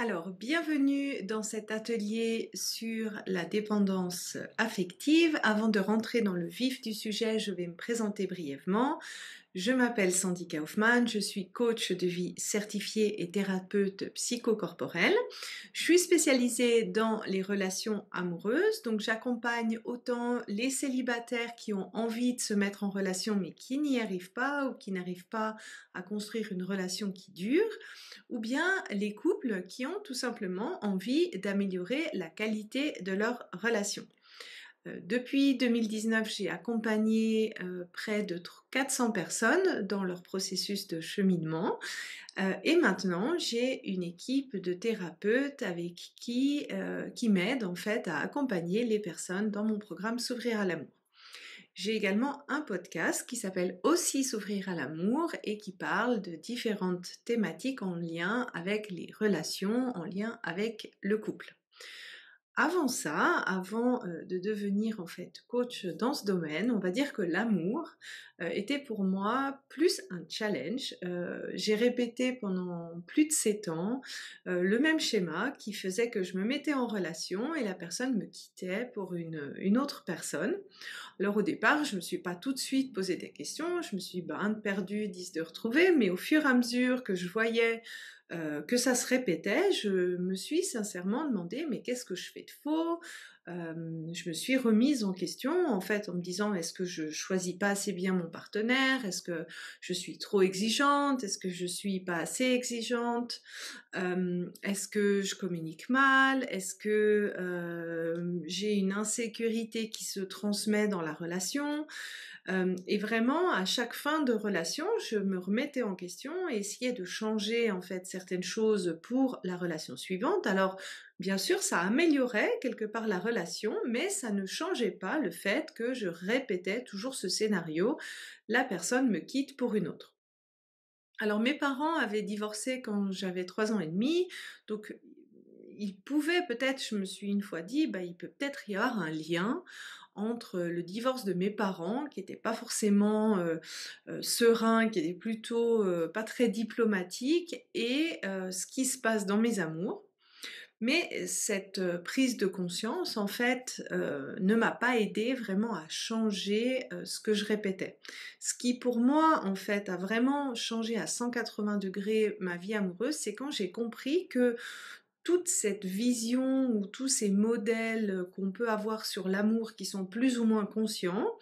Alors, bienvenue dans cet atelier sur la dépendance affective. Avant de rentrer dans le vif du sujet, je vais me présenter brièvement. Je m'appelle Sandy Kaufmann, je suis coach de vie certifiée et thérapeute psychocorporelle. Je suis spécialisée dans les relations amoureuses, donc j'accompagne autant les célibataires qui ont envie de se mettre en relation mais qui n'y arrivent pas ou qui n'arrivent pas à construire une relation qui dure, ou bien les couples qui ont tout simplement envie d'améliorer la qualité de leur relation. Depuis 2019, j'ai accompagné près de 400 personnes dans leur processus de cheminement. Et maintenant, j'ai une équipe de thérapeutes avec qui m'aide en fait à accompagner les personnes dans mon programme S'ouvrir à l'amour. J'ai également un podcast qui s'appelle aussi S'ouvrir à l'amour et qui parle de différentes thématiques en lien avec les relations, en lien avec le couple. Avant ça, avant de devenir en fait coach dans ce domaine, on va dire que l'amour était pour moi plus un challenge. J'ai répété pendant plus de 7 ans le même schéma qui faisait que je me mettais en relation et la personne me quittait pour une autre personne. Alors au départ, je me suis pas tout de suite posé des questions, je me suis dit, ben, 1 de perdu, 10 de retrouvé, mais au fur et à mesure que je voyais que ça se répétait, je me suis sincèrement demandé, mais qu'est-ce que je fais de faux? Je me suis remise en question, en fait, en me disant, est-ce que je choisis pas assez bien mon partenaire? Est-ce que je suis trop exigeante? Est-ce que je suis pas assez exigeante? Est-ce que je communique mal? Est-ce que j'ai une insécurité qui se transmet dans la relation? Et vraiment, à chaque fin de relation, je me remettais en question et essayais de changer en fait certaines choses pour la relation suivante. Alors, bien sûr, ça améliorait quelque part la relation, mais ça ne changeait pas le fait que je répétais toujours ce scénario. La personne me quitte pour une autre. Alors mes parents avaient divorcé quand j'avais 3 ans et demi, donc il pouvait peut-être, je me suis une fois dit, bah, il peut peut-être y avoir un lien entre le divorce de mes parents, qui était pas forcément serein, qui était plutôt pas très diplomatique, et ce qui se passe dans mes amours. Mais cette prise de conscience, en fait, ne m'a pas aidée vraiment à changer, ce que je répétais. Ce qui pour moi, en fait, a vraiment changé à 180° ma vie amoureuse, c'est quand j'ai compris que toute cette vision ou tous ces modèles, qu'on peut avoir sur l'amour qui sont plus ou moins conscients,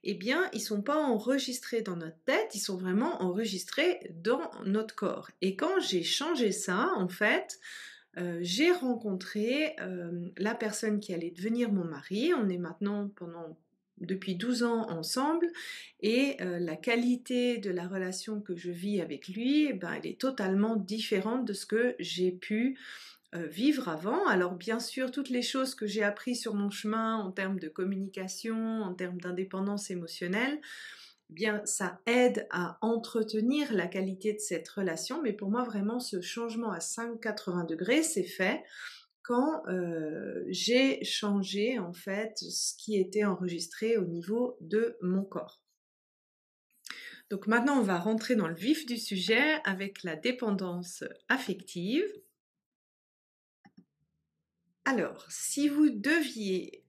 eh bien, ils sont pas enregistrés dans notre tête, ils sont vraiment enregistrés dans notre corps. Et quand j'ai changé ça, en fait, j'ai rencontré, la personne qui allait devenir mon mari. On est maintenant depuis 12 ans ensemble et la qualité de la relation que je vis avec lui, eh ben, elle est totalement différente de ce que j'ai pu, vivre avant. Alors bien sûr, toutes les choses que j'ai appris sur mon chemin en termes de communication, en termes d'indépendance émotionnelle, bien, ça aide à entretenir la qualité de cette relation, mais pour moi, vraiment, ce changement à 180° s'est fait quand j'ai changé, en fait, ce qui était enregistré au niveau de mon corps. Donc maintenant, on va rentrer dans le vif du sujet avec la dépendance affective. Alors, si vous deviez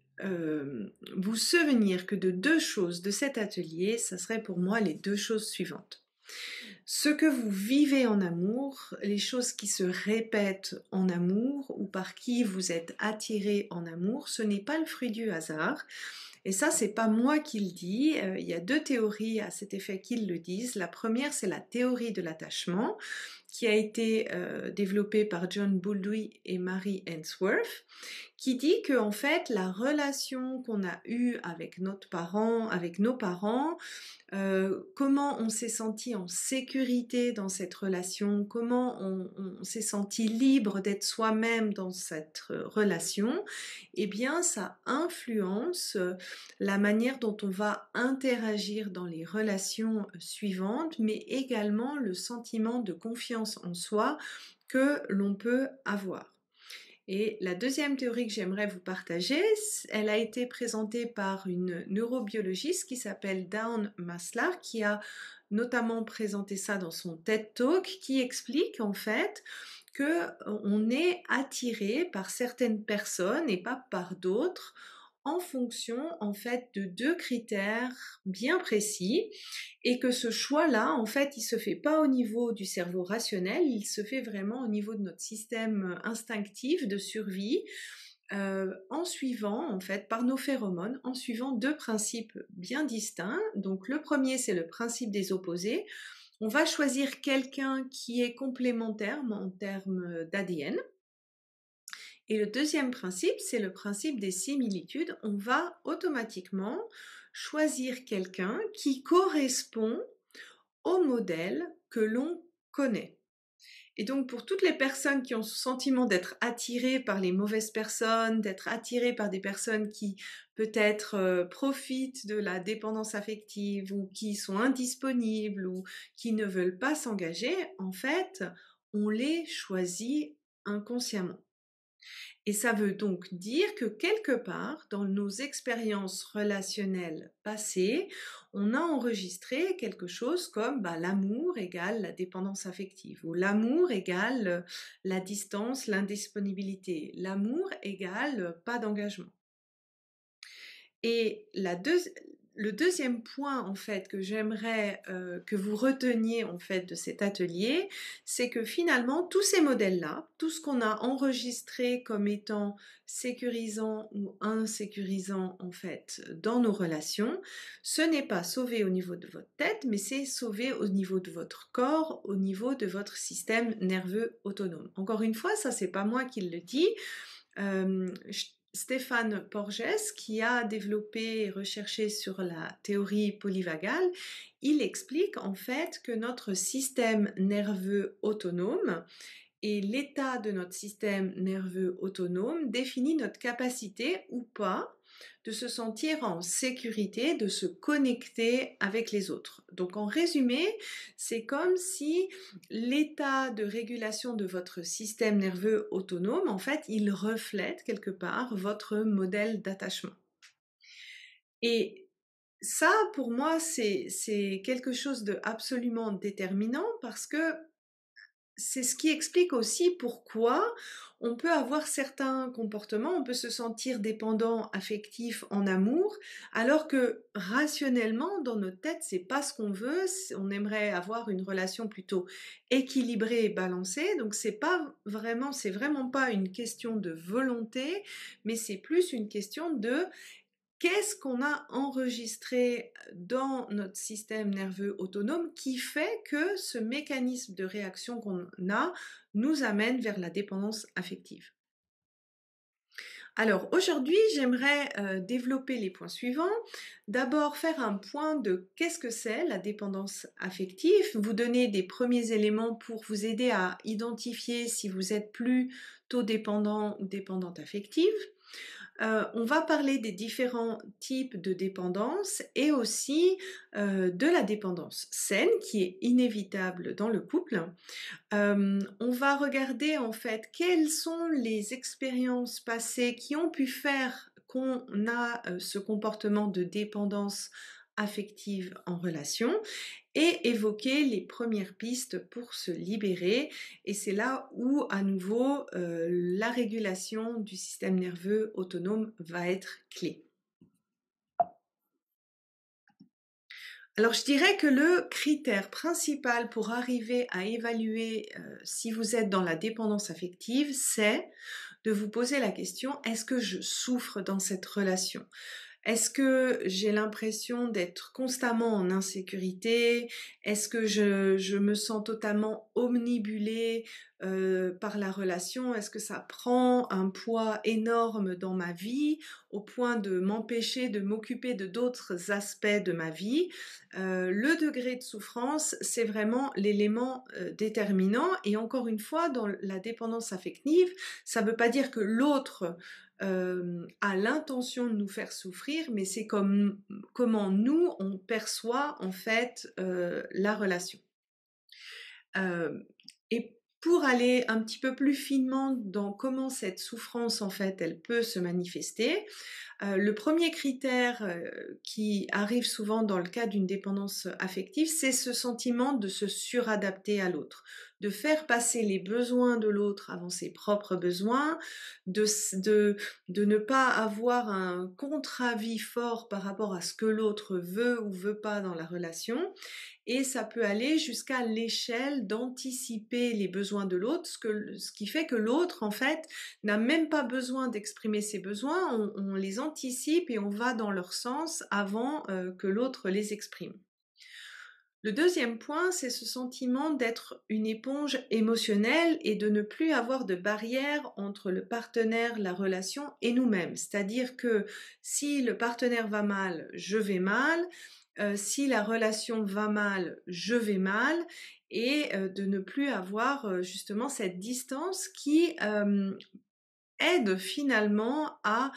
vous souvenir que de 2 choses de cet atelier, ça serait pour moi les 2 choses suivantes. Ce que vous vivez en amour, les choses qui se répètent en amour ou par qui vous êtes attiré en amour, ce n'est pas le fruit du hasard. Et ça, c'est pas moi qui le dis. Il y a 2 théories à cet effet qui le disent. La première, c'est la théorie de l'attachement, qui a été développée par John Bowlby et Mary Ainsworth, qui dit que en fait, la relation qu'on a eue avec avec nos parents, comment on s'est senti en sécurité dans cette relation, comment on s'est senti libre d'être soi-même dans cette relation, eh bien ça influence la manière dont on va interagir dans les relations suivantes, mais également le sentiment de confiance en soi que l'on peut avoir. Et la deuxième théorie que j'aimerais vous partager, elle a été présentée par une neurobiologiste qui s'appelle Dawn Maslar, qui a notamment présenté ça dans son TED Talk, qui explique en fait qu'on est attiré par certaines personnes et pas par d'autres en fonction en fait de 2 critères bien précis et que ce choix-là, en fait, il se fait pas au niveau du cerveau rationnel, il se fait vraiment au niveau de notre système instinctif de survie, en suivant, en fait, par nos phéromones, en suivant 2 principes bien distincts. Donc le premier, c'est le principe des opposés. On va choisir quelqu'un qui est complémentaire en termes d'ADN. Et le deuxième principe, c'est le principe des similitudes. On va automatiquement choisir quelqu'un qui correspond au modèle que l'on connaît. Et donc pour toutes les personnes qui ont ce sentiment d'être attirées par les mauvaises personnes, d'être attirées par des personnes qui peut-être profitent de la dépendance affective ou qui sont indisponibles ou qui ne veulent pas s'engager, en fait, on les choisit inconsciemment. Et ça veut donc dire que quelque part, dans nos expériences relationnelles passées, on a enregistré quelque chose comme l'amour égale la dépendance affective, ou l'amour égale la distance, l'indisponibilité, l'amour égale pas d'engagement. Et le deuxième point en fait que j'aimerais que vous reteniez en fait de cet atelier, c'est que finalement tous ces modèles-là, tout ce qu'on a enregistré comme étant sécurisant ou insécurisant en fait dans nos relations, ce n'est pas sauvé au niveau de votre tête, mais c'est sauvé au niveau de votre corps, au niveau de votre système nerveux autonome. Encore une fois, ça c'est pas moi qui le dis. Stéphane Porges, qui a développé et recherché sur la théorie polyvagale, il explique en fait que notre système nerveux autonome et l'état de notre système nerveux autonome définit notre capacité ou pas de se sentir en sécurité, de se connecter avec les autres. Donc en résumé, c'est comme si l'état de régulation de votre système nerveux autonome, en fait, il reflète quelque part votre modèle d'attachement. Et ça, pour moi, c'est quelque chose de absolument déterminant parce que c'est ce qui explique aussi pourquoi on peut avoir certains comportements, on peut se sentir dépendant, affectif, en amour, alors que rationnellement, dans notre tête, c'est pas ce qu'on veut. On aimerait avoir une relation plutôt équilibrée et balancée. Donc c'est vraiment pas une question de volonté, mais c'est plus une question de qu'est-ce qu'on a enregistré dans notre système nerveux autonome qui fait que ce mécanisme de réaction qu'on a nous amène vers la dépendance affective? Alors aujourd'hui, j'aimerais développer les points suivants. D'abord, faire un point de qu'est-ce que c'est la dépendance affective, vous donner des premiers éléments pour vous aider à identifier si vous êtes plutôt dépendant ou dépendante affective. On va parler des différents types de dépendance et aussi de la dépendance saine qui est inévitable dans le couple. On va regarder en fait quelles sont les expériences passées qui ont pu faire qu'on a ce comportement de dépendance affective en relation et évoquer les premières pistes pour se libérer. Et c'est là où, à nouveau, la régulation du système nerveux autonome va être clé. Alors je dirais que le critère principal pour arriver à évaluer si vous êtes dans la dépendance affective, c'est de vous poser la question, est-ce que je souffre dans cette relation ? Est-ce que j'ai l'impression d'être constamment en insécurité? Est-ce que je me sens totalement omnibulée par la relation? Est-ce que ça prend un poids énorme dans ma vie au point de m'empêcher de m'occuper de d'autres aspects de ma vie? Le degré de souffrance, c'est vraiment l'élément déterminant. Et encore une fois, dans la dépendance affective, ça ne veut pas dire que l'autre a l'intention de nous faire souffrir, mais c'est comment nous, on perçoit en fait la relation. Et pour aller un petit peu plus finement dans comment cette souffrance, en fait, elle peut se manifester, le premier critère qui arrive souvent dans le cas d'une dépendance affective, c'est ce sentiment de se suradapter à l'autre, de faire passer les besoins de l'autre avant ses propres besoins, de, de ne pas avoir un contre-avis fort par rapport à ce que l'autre veut ou veut pas dans la relation, et ça peut aller jusqu'à l'échelle d'anticiper les besoins de l'autre, ce qui fait que l'autre, en fait, n'a même pas besoin d'exprimer ses besoins, on les anticipe et on va dans leur sens avant que l'autre les exprime. Le deuxième point, c'est ce sentiment d'être une éponge émotionnelle et de ne plus avoir de barrière entre le partenaire, la relation et nous-mêmes. C'est-à-dire que si le partenaire va mal, je vais mal. Si la relation va mal, je vais mal. Et de ne plus avoir justement cette distance qui aide finalement à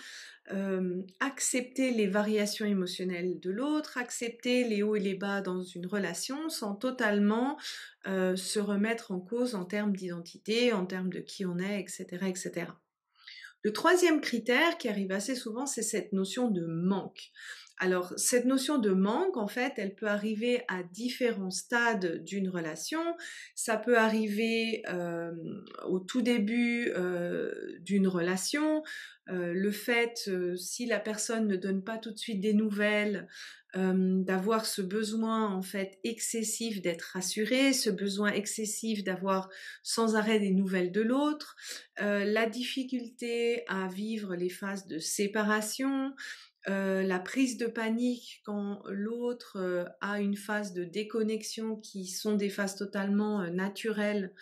accepter les variations émotionnelles de l'autre, accepter les hauts et les bas dans une relation sans totalement se remettre en cause en termes d'identité, en termes de qui on est, etc., etc. Le troisième critère qui arrive assez souvent, c'est cette notion de manque. Alors, cette notion de manque, en fait, elle peut arriver à différents stades d'une relation. Ça peut arriver au tout début d'une relation. Le fait, si la personne ne donne pas tout de suite des nouvelles, d'avoir ce besoin en fait excessif d'être rassuré, ce besoin excessif d'avoir sans arrêt des nouvelles de l'autre, la difficulté à vivre les phases de séparation, la prise de panique quand l'autre a une phase de déconnexion qui sont des phases totalement naturelles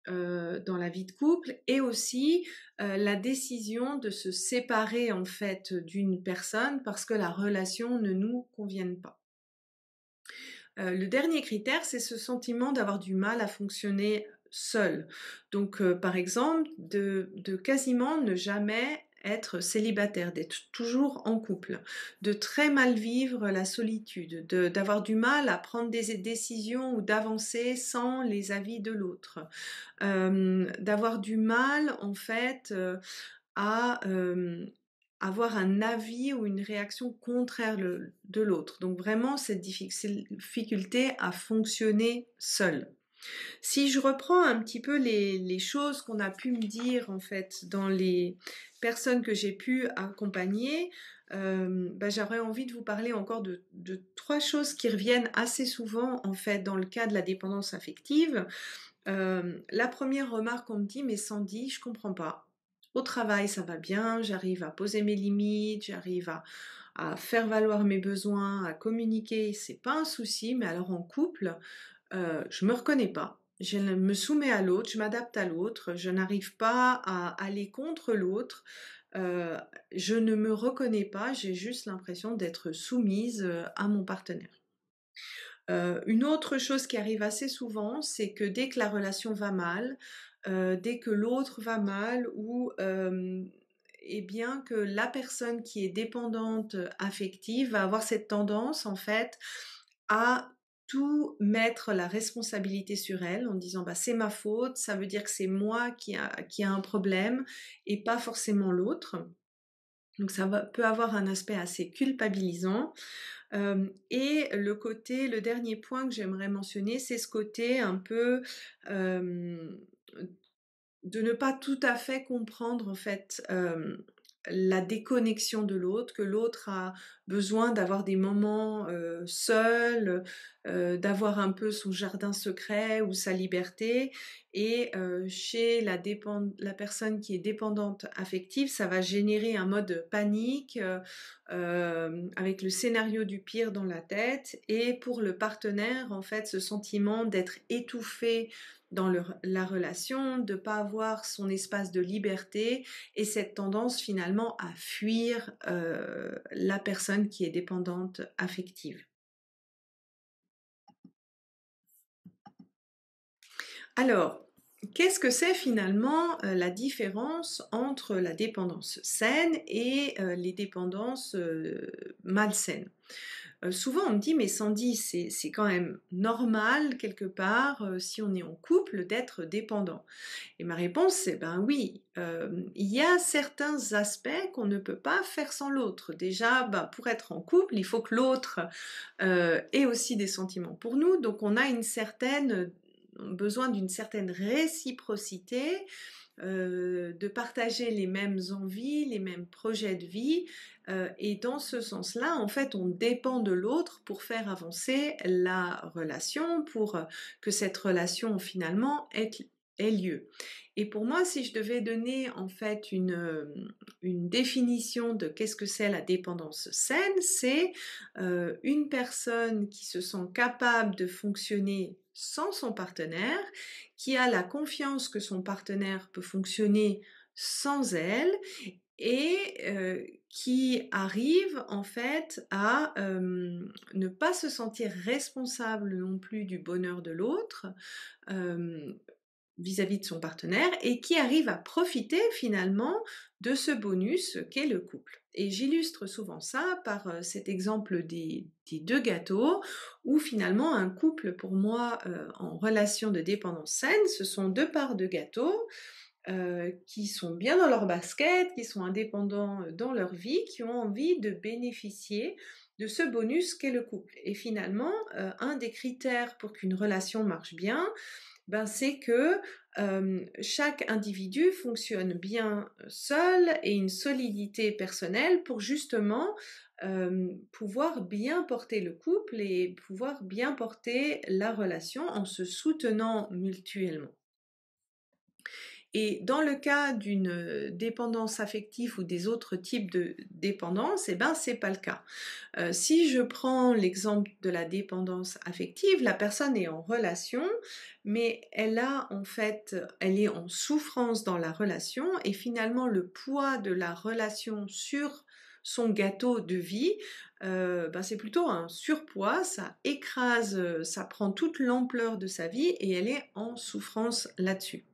dans la vie de couple, et aussi la décision de se séparer en fait d'une personne parce que la relation ne nous convienne pas. Le dernier critère, c'est ce sentiment d'avoir du mal à fonctionner seul. Donc, par exemple, de quasiment ne jamais être célibataire, d'être toujours en couple, de très mal vivre la solitude, d'avoir du mal à prendre des décisions ou d'avancer sans les avis de l'autre, d'avoir du mal en fait à avoir un avis ou une réaction contraire de l'autre. Donc vraiment cette difficulté à fonctionner seul. Si je reprends un petit peu les choses qu'on a pu me dire en fait dans les personnes que j'ai pu accompagner, j'aurais envie de vous parler encore de trois choses qui reviennent assez souvent en fait dans le cas de la dépendance affective. La première remarque, on me dit: «Mais Sandy, je comprends pas. Au travail, ça va bien, j'arrive à poser mes limites, j'arrive à faire valoir mes besoins, à communiquer, c'est pas un souci, mais alors en couple, je me reconnais pas. Je me soumets à l'autre, je m'adapte à l'autre, je n'arrive pas à aller contre l'autre, heu, je ne me reconnais pas, j'ai juste l'impression d'être soumise, à mon partenaire». Une autre chose qui arrive assez souvent, c'est que dès que la relation va mal, dès que l'autre va mal ou, et bien que la personne qui est dépendante, affective va avoir cette tendance en fait à tout mettre la responsabilité sur elle en disant: «Bah, c'est ma faute, ça veut dire que c'est moi qui a un problème et pas forcément l'autre». Donc ça peut avoir un aspect assez culpabilisant. Et le dernier point que j'aimerais mentionner, c'est ce côté un peu, hem, de ne pas tout à fait comprendre en fait, la déconnexion de l'autre, que l'autre a besoin d'avoir des moments, seul, d'avoir un peu son jardin secret ou sa liberté, et chez la personne qui est dépendante affective, ça va générer un mode panique, avec le scénario du pire dans la tête, et pour le partenaire, en fait, ce sentiment d'être étouffé dans la relation, de pas avoir son espace de liberté, et cette tendance finalement à fuir la personne qui est dépendante affective. Alors, qu'est-ce que c'est finalement la différence entre la dépendance saine et les dépendances malsaines? Souvent on me dit: «Mais Sandy, c'est quand même normal quelque part, si on est en couple, d'être dépendant». Et ma réponse, c'est: «Ben oui, il y a certains aspects qu'on ne peut pas faire sans l'autre». Déjà, bah, pour être en couple, il faut que l'autre ait aussi des sentiments pour nous, donc on a une certaine ont besoin d'une certaine réciprocité, de partager les mêmes envies, les mêmes projets de vie, et dans ce sens-là, en fait, on dépend de l'autre pour faire avancer la relation, pour que cette relation finalement ait lieu. Et pour moi, si je devais donner en fait une définition de qu'est-ce que c'est la dépendance saine, c'est une personne qui se sent capable de fonctionner sans son partenaire, qui a la confiance que son partenaire peut fonctionner sans elle et qui arrive en fait à ne pas se sentir responsable non plus du bonheur de l'autre, euh, vis-à-vis de son partenaire et qui arrive à profiter finalement de ce bonus qu'est le couple. Et j'illustre souvent ça par cet exemple des deux gâteaux, où finalement un couple, pour moi, en relation de dépendance saine, ce sont deux parts de gâteau qui sont bien dans leur basket, qui sont indépendants dans leur vie, qui ont envie de bénéficier de ce bonus qu'est le couple. Et finalement, un des critères pour qu'une relation marche bien, ben, c'est que chaque individu fonctionne bien seul et une solidité personnelle pour justement pouvoir bien porter le couple et pouvoir bien porter la relation en se soutenant mutuellement. Et dans le cas d'une dépendance affective ou des autres types de dépendance, eh ben, c'est pas le cas. Si je prends l'exemple de la dépendance affective, la personne est en relation, mais elle est en souffrance dans la relation et finalement le poids de la relation sur son gâteau de vie, ben, c'est plutôt un surpoids, ça écrase, ça prend toute l'ampleur de sa vie et elle est en souffrance là-dessus.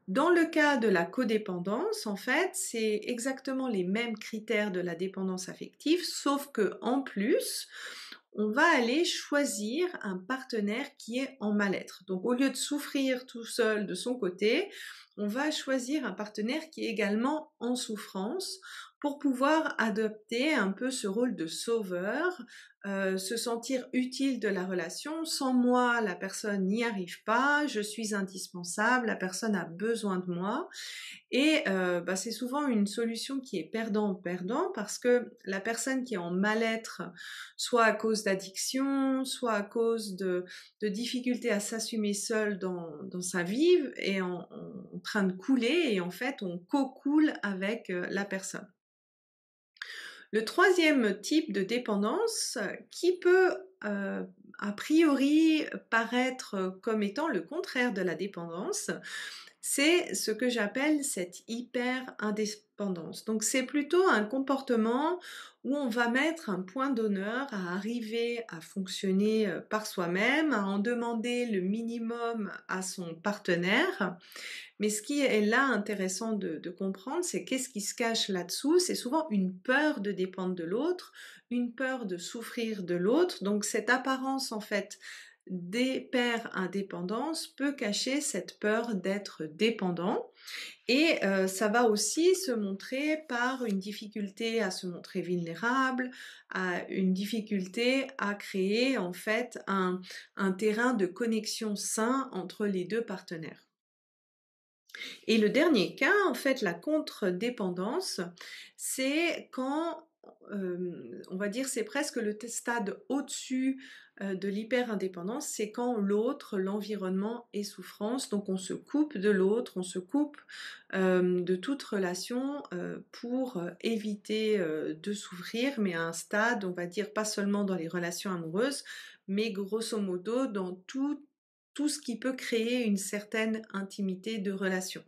Dans le cas de la codépendance, en fait, c'est exactement les mêmes critères de la dépendance affective, sauf que en plus, on va aller choisir un partenaire qui est en mal-être. Donc, au lieu de souffrir tout seul de son côté, on va choisir un partenaire qui est également en souffrance pour pouvoir adopter un peu ce rôle de sauveur, se sentir utile de la relation. Sans moi, la personne n'y arrive pas, je suis indispensable, la personne a besoin de moi. Et bah, c'est souvent une solution qui est perdant-perdant parce que la personne qui est en mal-être, soit à cause d'addiction, soit à cause de difficultés à s'assumer seule dans sa vie, est en train de couler et en fait on co-coule avec la personne. Le troisième type de dépendance qui peut a priori paraître comme étant le contraire de la dépendance, c'est ce que j'appelle cette hyper-indépendance. Donc c'est plutôt un comportement où on va mettre un point d'honneur à arriver à fonctionner par soi-même, à en demander le minimum à son partenaire. Mais ce qui est là intéressant de comprendre, c'est qu'est-ce qui se cache là-dessous. C'est souvent une peur de dépendre de l'autre, une peur de souffrir de l'autre. Donc cette apparence en fait d'hyper-indépendance peut cacher cette peur d'être dépendant. Et ça va aussi se montrer par une difficulté à se montrer vulnérable, à une difficulté à créer en fait un terrain de connexion sain entre les deux partenaires. Et le dernier cas, en fait, la contre-dépendance, c'est quand, on va dire, c'est presque le stade au-dessus de l'hyper-indépendance, c'est quand l'autre, l'environnement est souffrance, donc on se coupe de l'autre, on se coupe de toute relation pour éviter de souffrir, mais à un stade, on va dire, pas seulement dans les relations amoureuses, mais grosso modo dans tout ce qui peut créer une certaine intimité de relation.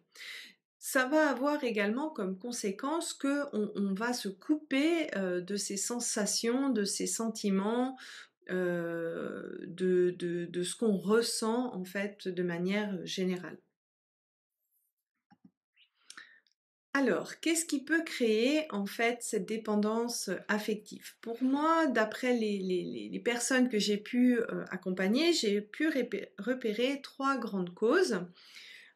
Ça va avoir également comme conséquence que on va se couper de ces sensations, de ces sentiments, de ce qu'on ressent en fait de manière générale. Alors, qu'est-ce qui peut créer en fait cette dépendance affective? Pour moi, d'après les personnes que j'ai pu accompagner, j'ai pu repérer trois grandes causes.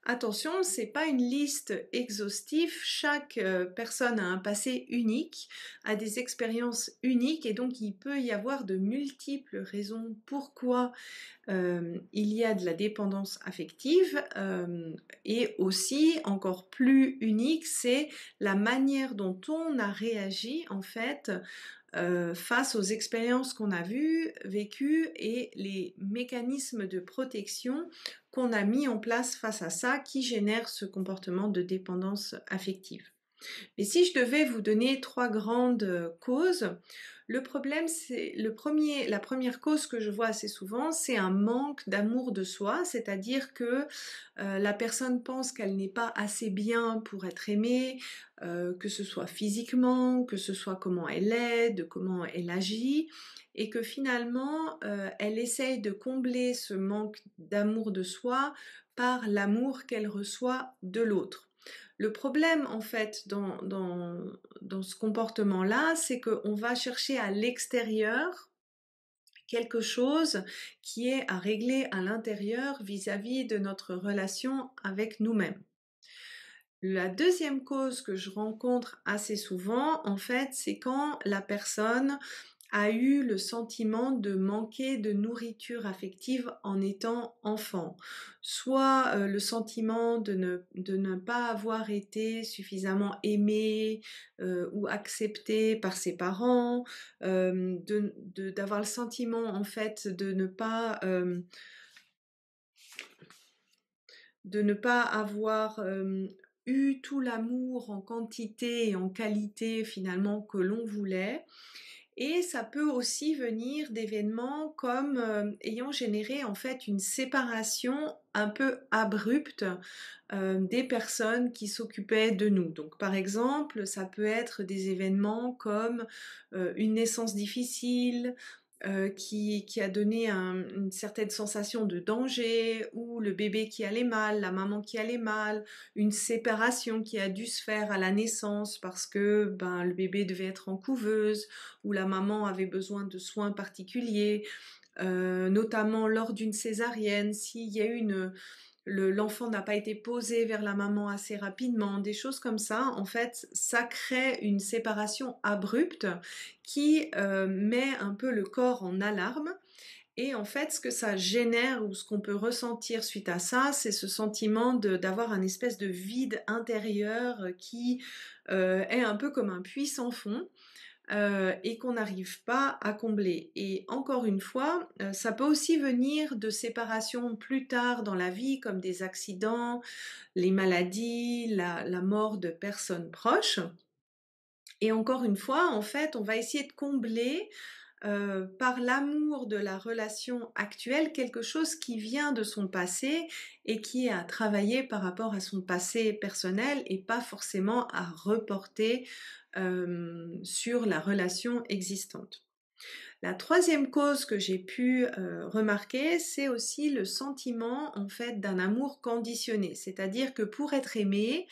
Attention, c'est pas une liste exhaustive. Chaque personne a un passé unique, a des expériences uniques, et donc il peut y avoir de multiples raisons pourquoi il y a de la dépendance affective, et aussi, encore plus unique, c'est la manière dont on a réagi en fait face aux expériences qu'on a vécues et les mécanismes de protection qu'on a mis en place face à ça qui génèrent ce comportement de dépendance affective. Mais si je devais vous donner 3 grandes, causes, le problème c'est la première cause que je vois assez souvent, c'est un manque d'amour de soi. C'est-à-dire que, la personne pense qu'elle n'est pas assez bien pour être aimée, que ce soit physiquement, que ce soit comment elle est, de comment elle agit, et que finalement, elle essaye de combler ce manque d'amour de soi par l'amour qu'elle reçoit de l'autre. Le problème, en fait, dans ce comportement-là, c'est qu'on va chercher à l'extérieur quelque chose qui est à régler à l'intérieur vis-à-vis de notre relation avec nous-mêmes. La deuxième cause que je rencontre assez souvent, en fait, c'est quand la personne a eu le sentiment de manquer de nourriture affective en étant enfant. Soit le sentiment de ne pas avoir été suffisamment aimé ou accepté par ses parents, d'avoir le sentiment en fait de ne pas avoir eu tout l'amour en quantité et en qualité finalement que l'on voulait. Et ça peut aussi venir d'événements comme ayant généré en fait une séparation un peu abrupte des personnes qui s'occupaient de nous. Donc par exemple, ça peut être des événements comme une naissance difficile, qui a donné une certaine sensation de danger, ou le bébé qui allait mal, la maman qui allait mal, une séparation qui a dû se faire à la naissance parce que ben, le bébé devait être en couveuse, ou la maman avait besoin de soins particuliers, notamment lors d'une césarienne, s'il y a eu l'enfant n'a pas été posé vers la maman assez rapidement, des choses comme ça, en fait, ça crée une séparation abrupte qui met un peu le corps en alarme. Et en fait, ce que ça génère ou ce qu'on peut ressentir suite à ça, c'est ce sentiment d'avoir un espèce de vide intérieur qui est un peu comme un puits sans fond, et qu'on n'arrive pas à combler. Et encore une fois, ça peut aussi venir de séparations plus tard dans la vie, comme des accidents, les maladies, la mort de personnes proches. Et encore une fois, en fait, on va essayer de combler par l'amour de la relation actuelle, quelque chose qui vient de son passé et qui est à travailler par rapport à son passé personnel, et pas forcément à reporter sur la relation existante. La troisième cause que j'ai pu remarquer, c'est aussi le sentiment en fait d'un amour conditionné. C'est-à-dire que pour être aimé,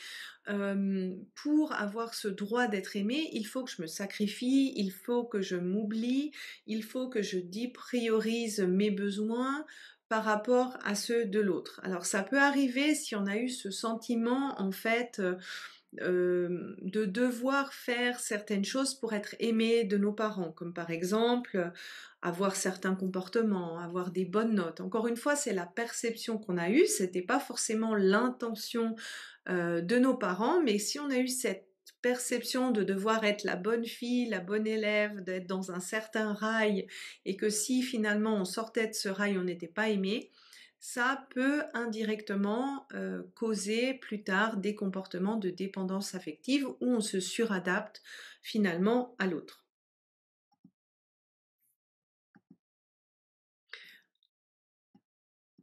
pour avoir ce droit d'être aimé, il faut que je me sacrifie, il faut que je m'oublie, il faut que je dépriorise mes besoins par rapport à ceux de l'autre. Alors ça peut arriver si on a eu ce sentiment en fait de devoir faire certaines choses pour être aimé de nos parents, comme par exemple avoir certains comportements, avoir des bonnes notes. Encore une fois, c'est la perception qu'on a eue, c'était pas forcément l'intention de nos parents, mais si on a eu cette perception de devoir être la bonne fille, la bonne élève, d'être dans un certain rail, et que si finalement on sortait de ce rail, on n'était pas aimé, ça peut indirectement causer plus tard des comportements de dépendance affective où on se suradapte finalement à l'autre.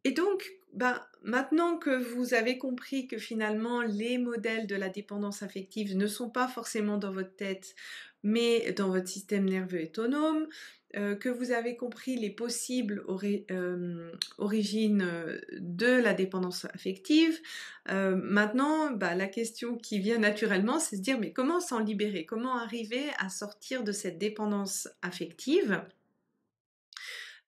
Et donc, ben, maintenant que vous avez compris que finalement les modèles de la dépendance affective ne sont pas forcément dans votre tête, mais dans votre système nerveux autonome, que vous avez compris les possibles origines de la dépendance affective, maintenant, bah, la question qui vient naturellement, c'est se dire mais comment s'en libérer? Comment arriver à sortir de cette dépendance affective?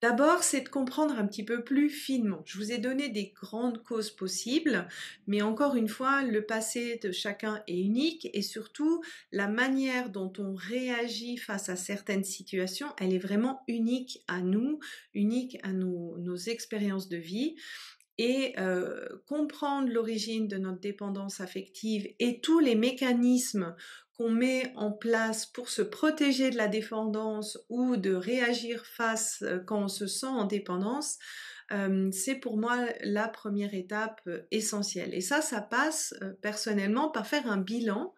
D'abord, c'est de comprendre un petit peu plus finement. Je vous ai donné des grandes causes possibles, mais encore une fois, le passé de chacun est unique et surtout, la manière dont on réagit face à certaines situations, elle est vraiment unique à nous, unique à nos expériences de vie. Et comprendre l'origine de notre dépendance affective et tous les mécanismes qu'on met en place pour se protéger de la dépendance ou de réagir face quand on se sent en dépendance, c'est pour moi la première étape essentielle. Et ça passe personnellement par faire un bilan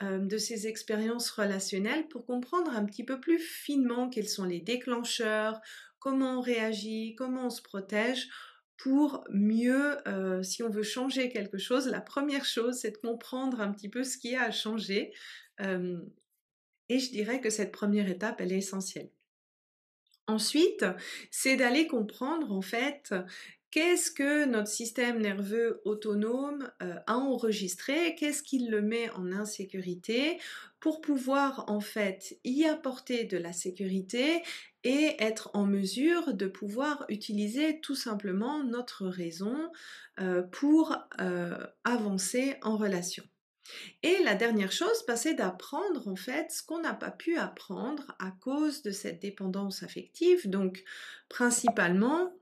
de ces expériences relationnelles pour comprendre un petit peu plus finement quels sont les déclencheurs, comment on réagit, comment on se protège pour mieux, si on veut changer quelque chose, la première chose, c'est de comprendre un petit peu ce qu'il y a à changer. Hem Et je dirais que cette première étape, elle est essentielle. Ensuite, c'est d'aller comprendre en fait qu'est-ce que notre système nerveux autonome a enregistré, qu'est-ce qui le met en insécurité pour pouvoir en fait y apporter de la sécurité et être en mesure de pouvoir utiliser tout simplement notre raison pour avancer en relation. Et la dernière chose, bah, c'est d'apprendre en fait ce qu'on n'a pas pu apprendre à cause de cette dépendance affective. Donc, principalement,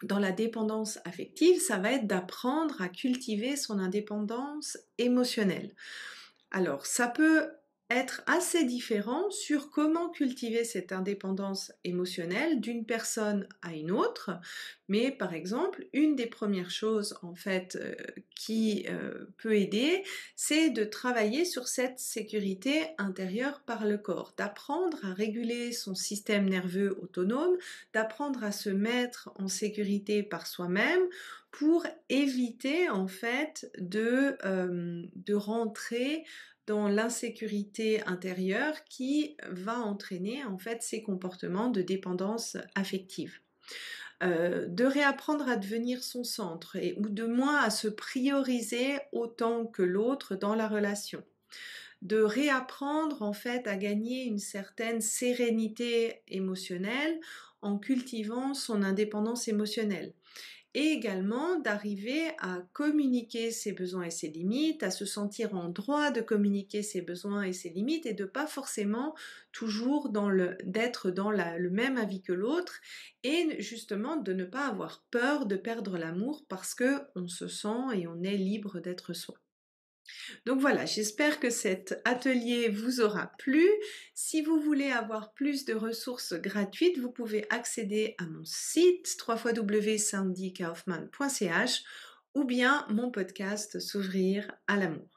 dans la dépendance affective, ça va être d'apprendre à cultiver son indépendance émotionnelle. Alors, ça peut être assez différent sur comment cultiver cette indépendance émotionnelle d'une personne à une autre, mais par exemple, une des premières choses en fait qui peut aider, c'est de travailler sur cette sécurité intérieure par le corps, d'apprendre à réguler son système nerveux autonome, d'apprendre à se mettre en sécurité par soi-même pour éviter en fait de rentrer dans l'insécurité intérieure qui va entraîner en fait ces comportements de dépendance affective. De réapprendre à devenir son centre ou de moins à se prioriser autant que l'autre dans la relation. De réapprendre en fait à gagner une certaine sérénité émotionnelle en cultivant son indépendance émotionnelle et également d'arriver à communiquer ses besoins et ses limites, à se sentir en droit de communiquer ses besoins et ses limites et de pas forcément toujours d'être dans le même avis que l'autre et justement de ne pas avoir peur de perdre l'amour parce que on se sent et on est libre d'être soi. Donc voilà, j'espère que cet atelier vous aura plu. Si vous voulez avoir plus de ressources gratuites, vous pouvez accéder à mon site www.sandykaufman.ch ou bien mon podcast S'ouvrir à l'amour.